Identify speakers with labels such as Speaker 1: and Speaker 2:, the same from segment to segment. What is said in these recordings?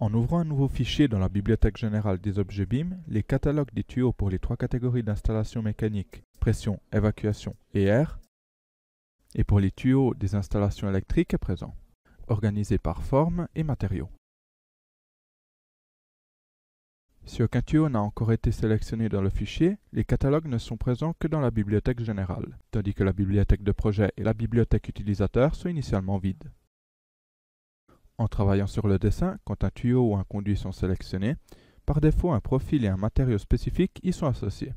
Speaker 1: En ouvrant un nouveau fichier dans la bibliothèque générale des objets BIM, les catalogues des tuyaux pour les trois catégories d'installation mécanique, pression, évacuation et air, et pour les tuyaux des installations électriques est présent, organisé par forme et matériaux. Si aucun tuyau n'a encore été sélectionné dans le fichier, les catalogues ne sont présents que dans la bibliothèque générale, tandis que la bibliothèque de projet et la bibliothèque utilisateur sont initialement vides. En travaillant sur le dessin, quand un tuyau ou un conduit sont sélectionnés, par défaut un profil et un matériau spécifique y sont associés.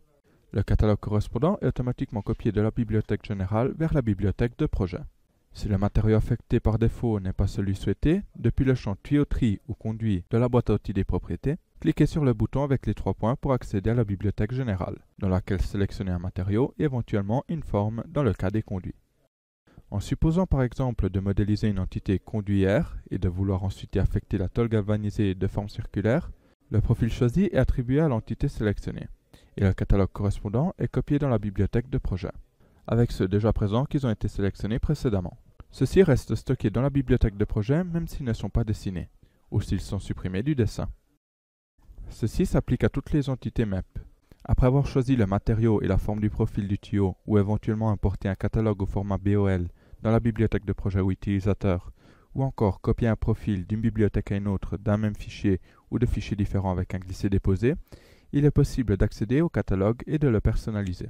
Speaker 1: Le catalogue correspondant est automatiquement copié de la bibliothèque générale vers la bibliothèque de projet. Si le matériau affecté par défaut n'est pas celui souhaité, depuis le champ tuyauterie ou conduit de la boîte à outils des propriétés, cliquez sur le bouton avec les 3 points pour accéder à la bibliothèque générale, dans laquelle sélectionnez un matériau et éventuellement une forme dans le cas des conduits. En supposant par exemple de modéliser une entité conduit air et de vouloir ensuite y affecter la tôle galvanisée de forme circulaire, le profil choisi est attribué à l'entité sélectionnée, et le catalogue correspondant est copié dans la bibliothèque de projet, avec ceux déjà présents qui ont été sélectionnés précédemment. Ceux-ci restent stockés dans la bibliothèque de projet même s'ils ne sont pas dessinés, ou s'ils sont supprimés du dessin. Ceci s'applique à toutes les entités MEP. Après avoir choisi le matériau et la forme du profil du tuyau, ou éventuellement importé un catalogue au format BOL dans la bibliothèque de projet ou utilisateur, ou encore copier un profil d'une bibliothèque à une autre d'un même fichier ou de fichiers différents avec un glisser-déposer, il est possible d'accéder au catalogue et de le personnaliser.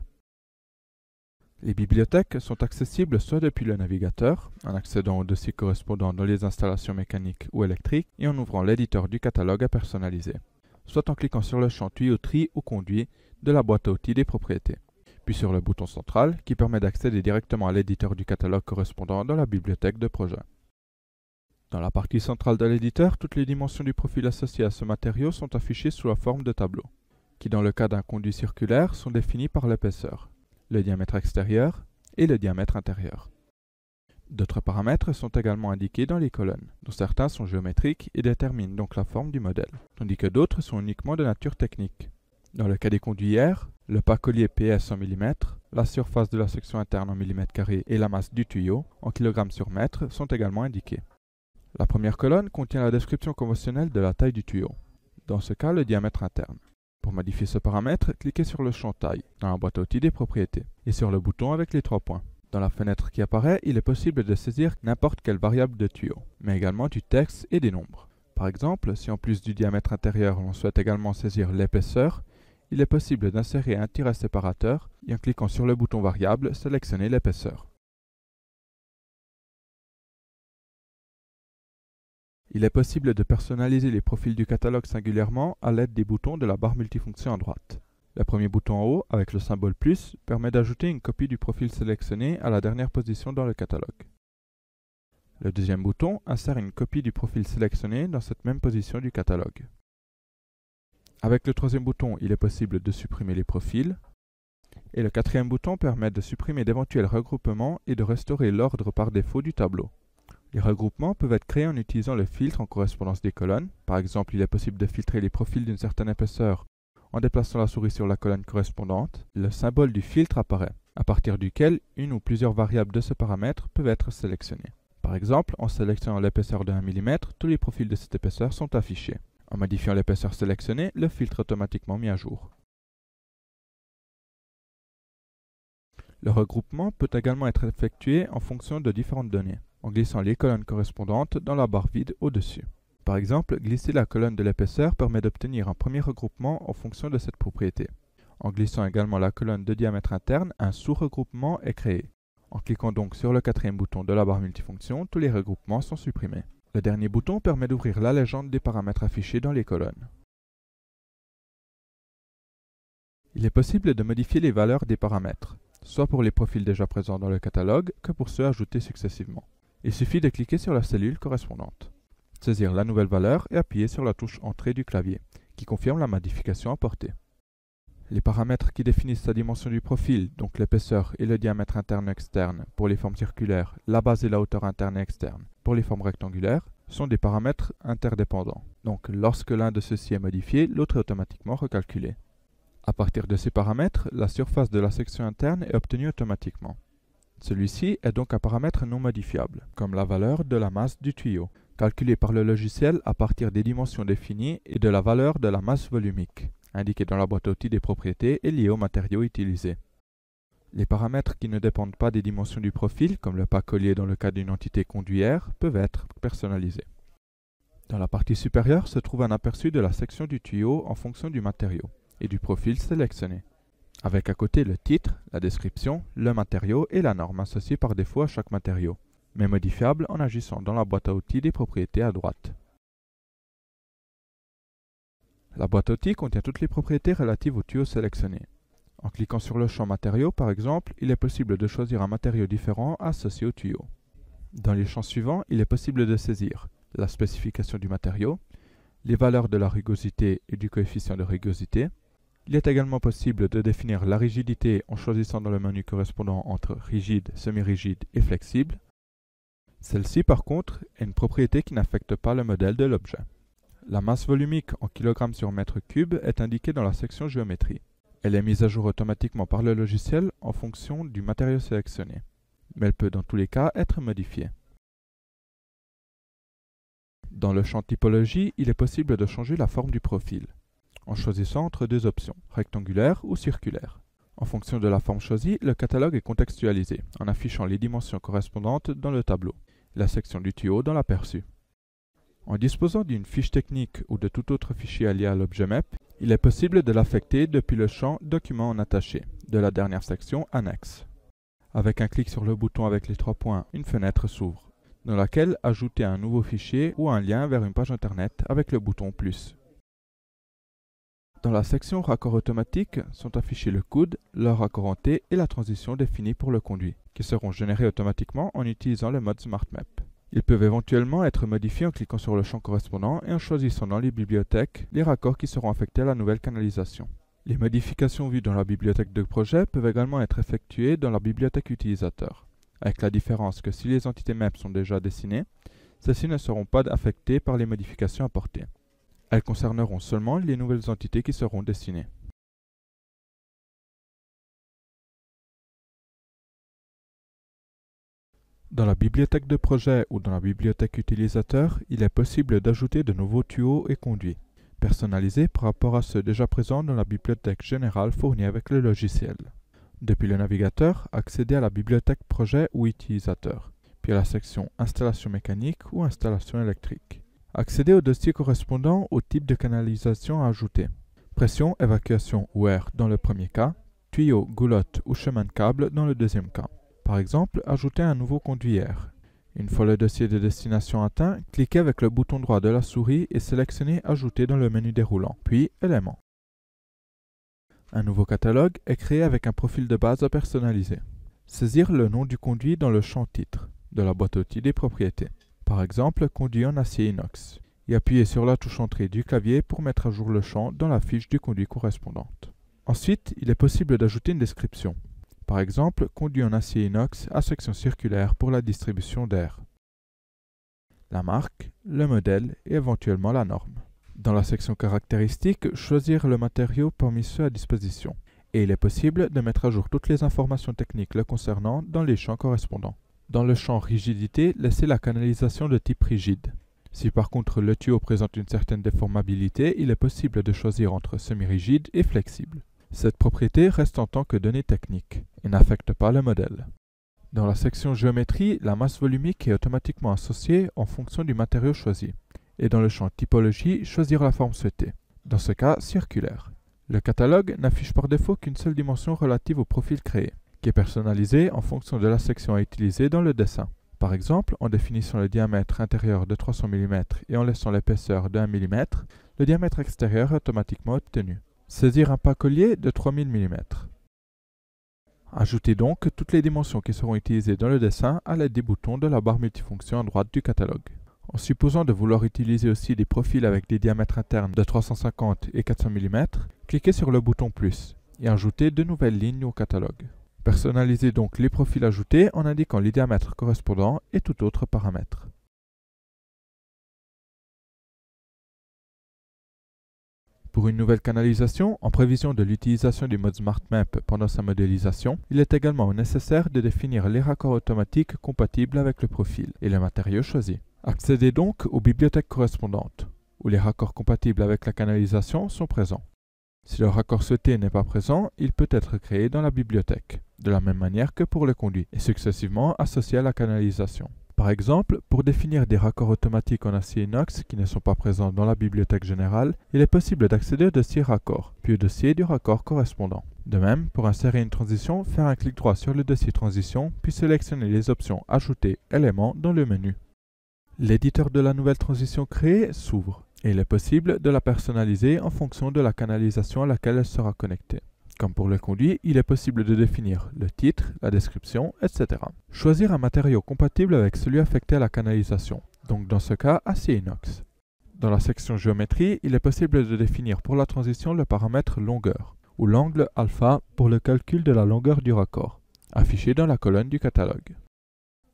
Speaker 1: Les bibliothèques sont accessibles soit depuis le navigateur, en accédant au dossier correspondant dans les installations mécaniques ou électriques et en ouvrant l'éditeur du catalogue à personnaliser, soit en cliquant sur le champ tuyauterie ou conduit de la boîte à outils des propriétés, puis sur le bouton central qui permet d'accéder directement à l'éditeur du catalogue correspondant dans la bibliothèque de projet. Dans la partie centrale de l'éditeur, toutes les dimensions du profil associé à ce matériau sont affichées sous la forme de tableau, qui dans le cas d'un conduit circulaire sont définis par l'épaisseur, le diamètre extérieur et le diamètre intérieur. D'autres paramètres sont également indiqués dans les colonnes, dont certains sont géométriques et déterminent donc la forme du modèle, tandis que d'autres sont uniquement de nature technique. Dans le cas des conduits air, le pas collier PS en mm, la surface de la section interne en mm² et la masse du tuyau en kg/m sont également indiqués. La première colonne contient la description conventionnelle de la taille du tuyau, dans ce cas le diamètre interne. Pour modifier ce paramètre, cliquez sur le champ taille dans la boîte à outils des propriétés et sur le bouton avec les 3 points. Dans la fenêtre qui apparaît, il est possible de saisir n'importe quelle variable de tuyau, mais également du texte et des nombres. Par exemple, si en plus du diamètre intérieur l'on souhaite également saisir l'épaisseur, il est possible d'insérer un tiret séparateur et en cliquant sur le bouton variable, sélectionner l'épaisseur. Il est possible de personnaliser les profils du catalogue singulièrement à l'aide des boutons de la barre multifonction à droite. Le premier bouton en haut, avec le symbole plus, permet d'ajouter une copie du profil sélectionné à la dernière position dans le catalogue. Le deuxième bouton insère une copie du profil sélectionné dans cette même position du catalogue. Avec le troisième bouton, il est possible de supprimer les profils. Et le quatrième bouton permet de supprimer d'éventuels regroupements et de restaurer l'ordre par défaut du tableau. Les regroupements peuvent être créés en utilisant le filtre en correspondance des colonnes. Par exemple, il est possible de filtrer les profils d'une certaine épaisseur en déplaçant la souris sur la colonne correspondante. Le symbole du filtre apparaît, à partir duquel une ou plusieurs variables de ce paramètre peuvent être sélectionnées. Par exemple, en sélectionnant l'épaisseur de 1 mm, tous les profils de cette épaisseur sont affichés. En modifiant l'épaisseur sélectionnée, le filtre est automatiquement mis à jour. Le regroupement peut également être effectué en fonction de différentes données, en glissant les colonnes correspondantes dans la barre vide au-dessus. Par exemple, glisser la colonne de l'épaisseur permet d'obtenir un premier regroupement en fonction de cette propriété. En glissant également la colonne de diamètre interne, un sous-regroupement est créé. En cliquant donc sur le quatrième bouton de la barre multifonction, tous les regroupements sont supprimés. Le dernier bouton permet d'ouvrir la légende des paramètres affichés dans les colonnes. Il est possible de modifier les valeurs des paramètres, soit pour les profils déjà présents dans le catalogue que pour ceux ajoutés successivement. Il suffit de cliquer sur la cellule correspondante, saisir la nouvelle valeur et appuyer sur la touche Entrée du clavier, qui confirme la modification apportée. Les paramètres qui définissent la dimension du profil, donc l'épaisseur et le diamètre interne et externe pour les formes circulaires, la base et la hauteur interne et externe pour les formes rectangulaires, sont des paramètres interdépendants. Donc lorsque l'un de ceux-ci est modifié, l'autre est automatiquement recalculé. À partir de ces paramètres, la surface de la section interne est obtenue automatiquement. Celui-ci est donc un paramètre non modifiable, comme la valeur de la masse du tuyau, calculée par le logiciel à partir des dimensions définies et de la valeur de la masse volumique, indiquée dans la boîte à outils des propriétés et liée aux matériaux utilisés. Les paramètres qui ne dépendent pas des dimensions du profil, comme le pas collier dans le cas d'une entité conduire, peuvent être personnalisés. Dans la partie supérieure se trouve un aperçu de la section du tuyau en fonction du matériau et du profil sélectionné, avec à côté le titre, la description, le matériau et la norme associée par défaut à chaque matériau, mais modifiable en agissant dans la boîte à outils des propriétés à droite. La boîte à outils contient toutes les propriétés relatives au tuyau sélectionné. En cliquant sur le champ matériaux, par exemple, il est possible de choisir un matériau différent associé au tuyau. Dans les champs suivants, il est possible de saisir la spécification du matériau, les valeurs de la rugosité et du coefficient de rugosité. Il est également possible de définir la rigidité en choisissant dans le menu correspondant entre rigide, semi-rigide et flexible. Celle-ci, par contre, est une propriété qui n'affecte pas le modèle de l'objet. La masse volumique en kg sur mètre cube est indiquée dans la section géométrie. Elle est mise à jour automatiquement par le logiciel en fonction du matériau sélectionné, mais elle peut dans tous les cas être modifiée. Dans le champ typologie, il est possible de changer la forme du profil, en choisissant entre deux options, rectangulaire ou circulaire. En fonction de la forme choisie, le catalogue est contextualisé, en affichant les dimensions correspondantes dans le tableau, la section du tuyau dans l'aperçu. En disposant d'une fiche technique ou de tout autre fichier lié à l'objet MEP, il est possible de l'affecter depuis le champ Document en attaché de la dernière section Annexe. Avec un clic sur le bouton avec les 3 points, une fenêtre s'ouvre, dans laquelle ajouter un nouveau fichier ou un lien vers une page internet avec le bouton Plus. Dans la section Raccords automatiques sont affichés le coude, leur raccord en T et la transition définie pour le conduit, qui seront générés automatiquement en utilisant le mode SmartMap. Ils peuvent éventuellement être modifiés en cliquant sur le champ correspondant et en choisissant dans les bibliothèques les raccords qui seront affectés à la nouvelle canalisation. Les modifications vues dans la bibliothèque de projet peuvent également être effectuées dans la bibliothèque utilisateur, avec la différence que si les entités MEP sont déjà dessinées, celles-ci ne seront pas affectées par les modifications apportées. Elles concerneront seulement les nouvelles entités qui seront dessinées. Dans la bibliothèque de projet ou dans la bibliothèque utilisateur, il est possible d'ajouter de nouveaux tuyaux et conduits, personnalisés par rapport à ceux déjà présents dans la bibliothèque générale fournie avec le logiciel. Depuis le navigateur, accédez à la bibliothèque projet ou utilisateur, puis à la section Installation mécanique ou Installation électrique. Accédez au dossier correspondant au type de canalisation à ajouter. Pression, évacuation ou air dans le premier cas, tuyau, goulotte ou chemin de câble dans le deuxième cas. Par exemple, ajoutez un nouveau conduit air. Une fois le dossier de destination atteint, cliquez avec le bouton droit de la souris et sélectionnez Ajouter dans le menu déroulant, puis Éléments. Un nouveau catalogue est créé avec un profil de base à personnaliser. Saisir le nom du conduit dans le champ Titre de la boîte à outils des propriétés. Par exemple, conduit en acier inox. Et appuyez sur la touche Entrée du clavier pour mettre à jour le champ dans la fiche du conduit correspondante. Ensuite, il est possible d'ajouter une description. Par exemple, conduit en acier inox à section circulaire pour la distribution d'air. La marque, le modèle et éventuellement la norme. Dans la section caractéristiques, choisir le matériau parmi ceux à disposition. Et il est possible de mettre à jour toutes les informations techniques le concernant dans les champs correspondants. Dans le champ rigidité, laissez la canalisation de type rigide. Si par contre le tuyau présente une certaine déformabilité, il est possible de choisir entre semi-rigide et flexible. Cette propriété reste en tant que donnée technique et n'affecte pas le modèle. Dans la section géométrie, la masse volumique est automatiquement associée en fonction du matériau choisi. Et dans le champ typologie, choisir la forme souhaitée, dans ce cas circulaire. Le catalogue n'affiche par défaut qu'une seule dimension relative au profil créé, qui est personnalisée en fonction de la section à utiliser dans le dessin. Par exemple, en définissant le diamètre intérieur de 300 mm et en laissant l'épaisseur de 1 mm, le diamètre extérieur est automatiquement obtenu. Saisir un pas collier de 3000 mm. Ajoutez donc toutes les dimensions qui seront utilisées dans le dessin à l'aide des boutons de la barre multifonction à droite du catalogue. En supposant de vouloir utiliser aussi des profils avec des diamètres internes de 350 et 400 mm, cliquez sur le bouton plus et ajoutez de nouvelles lignes au catalogue. Personnalisez donc les profils ajoutés en indiquant les diamètres correspondants et tout autre paramètre. Pour une nouvelle canalisation, en prévision de l'utilisation du mode SmartMap pendant sa modélisation, il est également nécessaire de définir les raccords automatiques compatibles avec le profil et le matériau choisi. Accédez donc aux bibliothèques correspondantes, où les raccords compatibles avec la canalisation sont présents. Si le raccord souhaité n'est pas présent, il peut être créé dans la bibliothèque, de la même manière que pour le conduit, et successivement associé à la canalisation. Par exemple, pour définir des raccords automatiques en acier inox qui ne sont pas présents dans la bibliothèque générale, il est possible d'accéder au dossier raccord, puis au dossier du raccord correspondant. De même, pour insérer une transition, faire un clic droit sur le dossier transition, puis sélectionner les options Ajouter éléments dans le menu. L'éditeur de la nouvelle transition créée s'ouvre, et il est possible de la personnaliser en fonction de la canalisation à laquelle elle sera connectée. Comme pour le conduit, il est possible de définir le titre, la description, etc. Choisir un matériau compatible avec celui affecté à la canalisation, donc dans ce cas acier inox. Dans la section géométrie, il est possible de définir pour la transition le paramètre longueur, ou l'angle alpha pour le calcul de la longueur du raccord, affiché dans la colonne du catalogue.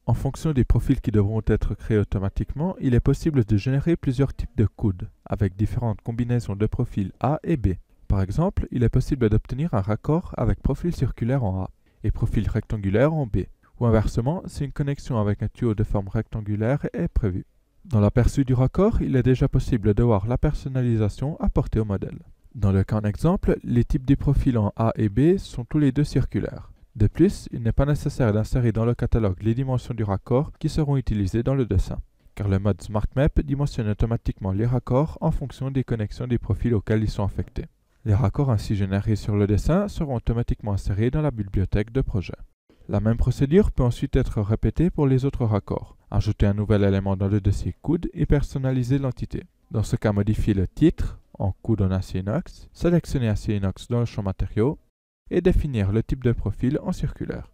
Speaker 1: En fonction des profils qui devront être créés automatiquement, il est possible de générer plusieurs types de coudes, avec différentes combinaisons de profils A et B. Par exemple, il est possible d'obtenir un raccord avec profil circulaire en A et profil rectangulaire en B, ou inversement si une connexion avec un tuyau de forme rectangulaire est prévue. Dans l'aperçu du raccord, il est déjà possible de voir la personnalisation apportée au modèle. Dans le cas en exemple, les types des profils en A et B sont tous les deux circulaires. De plus, il n'est pas nécessaire d'insérer dans le catalogue les dimensions du raccord qui seront utilisées dans le dessin, car le mode SmartMap dimensionne automatiquement les raccords en fonction des connexions des profils auxquels ils sont affectés. Les raccords ainsi générés sur le dessin seront automatiquement insérés dans la bibliothèque de projet. La même procédure peut ensuite être répétée pour les autres raccords. Ajouter un nouvel élément dans le dossier coude et personnaliser l'entité. Dans ce cas, modifier le titre en coude en acier inox, sélectionner acier inox dans le champ matériaux et définir le type de profil en circulaire.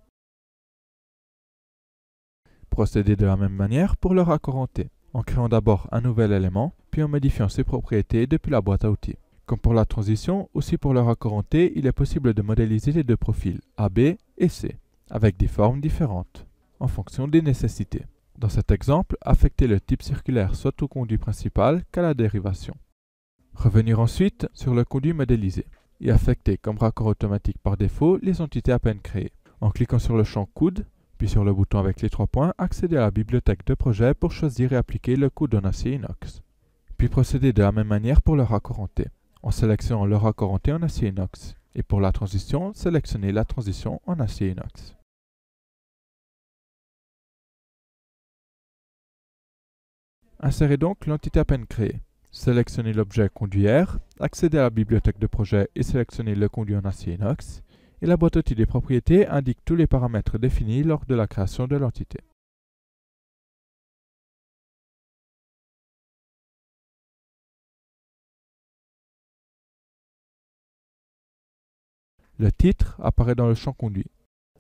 Speaker 1: Procédez de la même manière pour le raccord en T, en créant d'abord un nouvel élément, puis en modifiant ses propriétés depuis la boîte à outils. Comme pour la transition, aussi pour le raccord en T, il est possible de modéliser les deux profils AB et C, avec des formes différentes, en fonction des nécessités. Dans cet exemple, affecter le type circulaire soit au conduit principal qu'à la dérivation. Revenir ensuite sur le conduit modélisé et affecter comme raccord automatique par défaut les entités à peine créées. En cliquant sur le champ coude, puis sur le bouton avec les 3 points, accédez à la bibliothèque de projet pour choisir et appliquer le coude en acier inox. Puis procédez de la même manière pour le raccord en T, en sélectionnant le raccord en T en acier inox. Et pour la transition, sélectionnez la transition en acier inox. Insérez donc l'entité à peine créée. Sélectionnez l'objet conduit R, accédez à la bibliothèque de projet et sélectionnez le conduit en acier inox. Et la boîte à outils des propriétés indique tous les paramètres définis lors de la création de l'entité. Le titre apparaît dans le champ conduit.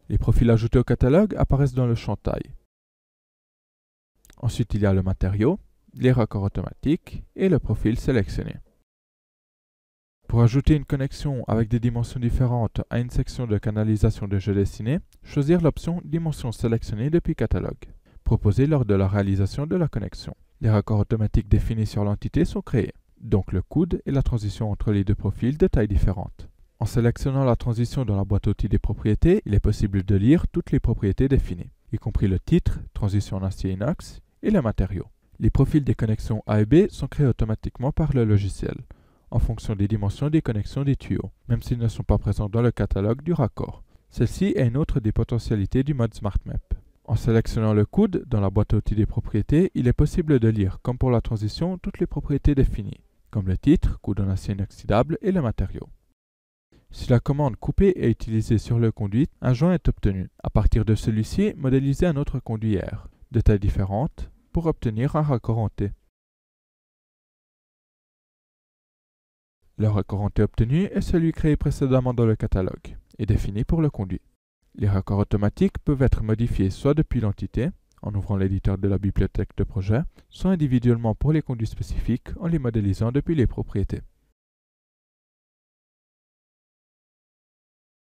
Speaker 1: Les profils ajoutés au catalogue apparaissent dans le champ taille. Ensuite, il y a le matériau, les raccords automatiques et le profil sélectionné. Pour ajouter une connexion avec des dimensions différentes à une section de canalisation déjà dessinée, choisir l'option Dimensions sélectionnées depuis catalogue, proposée lors de la réalisation de la connexion. Les raccords automatiques définis sur l'entité sont créés, donc le coude et la transition entre les deux profils de taille différente. En sélectionnant la transition dans la boîte à outils des propriétés, il est possible de lire toutes les propriétés définies, y compris le titre, transition en acier inox et le matériau. Les profils des connexions A et B sont créés automatiquement par le logiciel, en fonction des dimensions des connexions des tuyaux, même s'ils ne sont pas présents dans le catalogue du raccord. Celle-ci est une autre des potentialités du mode SmartMap. En sélectionnant le coude dans la boîte à outils des propriétés, il est possible de lire, comme pour la transition, toutes les propriétés définies, comme le titre, coude en acier inoxydable et le matériau. Si la commande couper est utilisée sur le conduit, un joint est obtenu. À partir de celui-ci, modélisez un autre conduit R, de taille différente, pour obtenir un raccord en T. Le raccord en T obtenu est celui créé précédemment dans le catalogue et défini pour le conduit. Les raccords automatiques peuvent être modifiés soit depuis l'entité, en ouvrant l'éditeur de la bibliothèque de projet, soit individuellement pour les conduits spécifiques en les modélisant depuis les propriétés.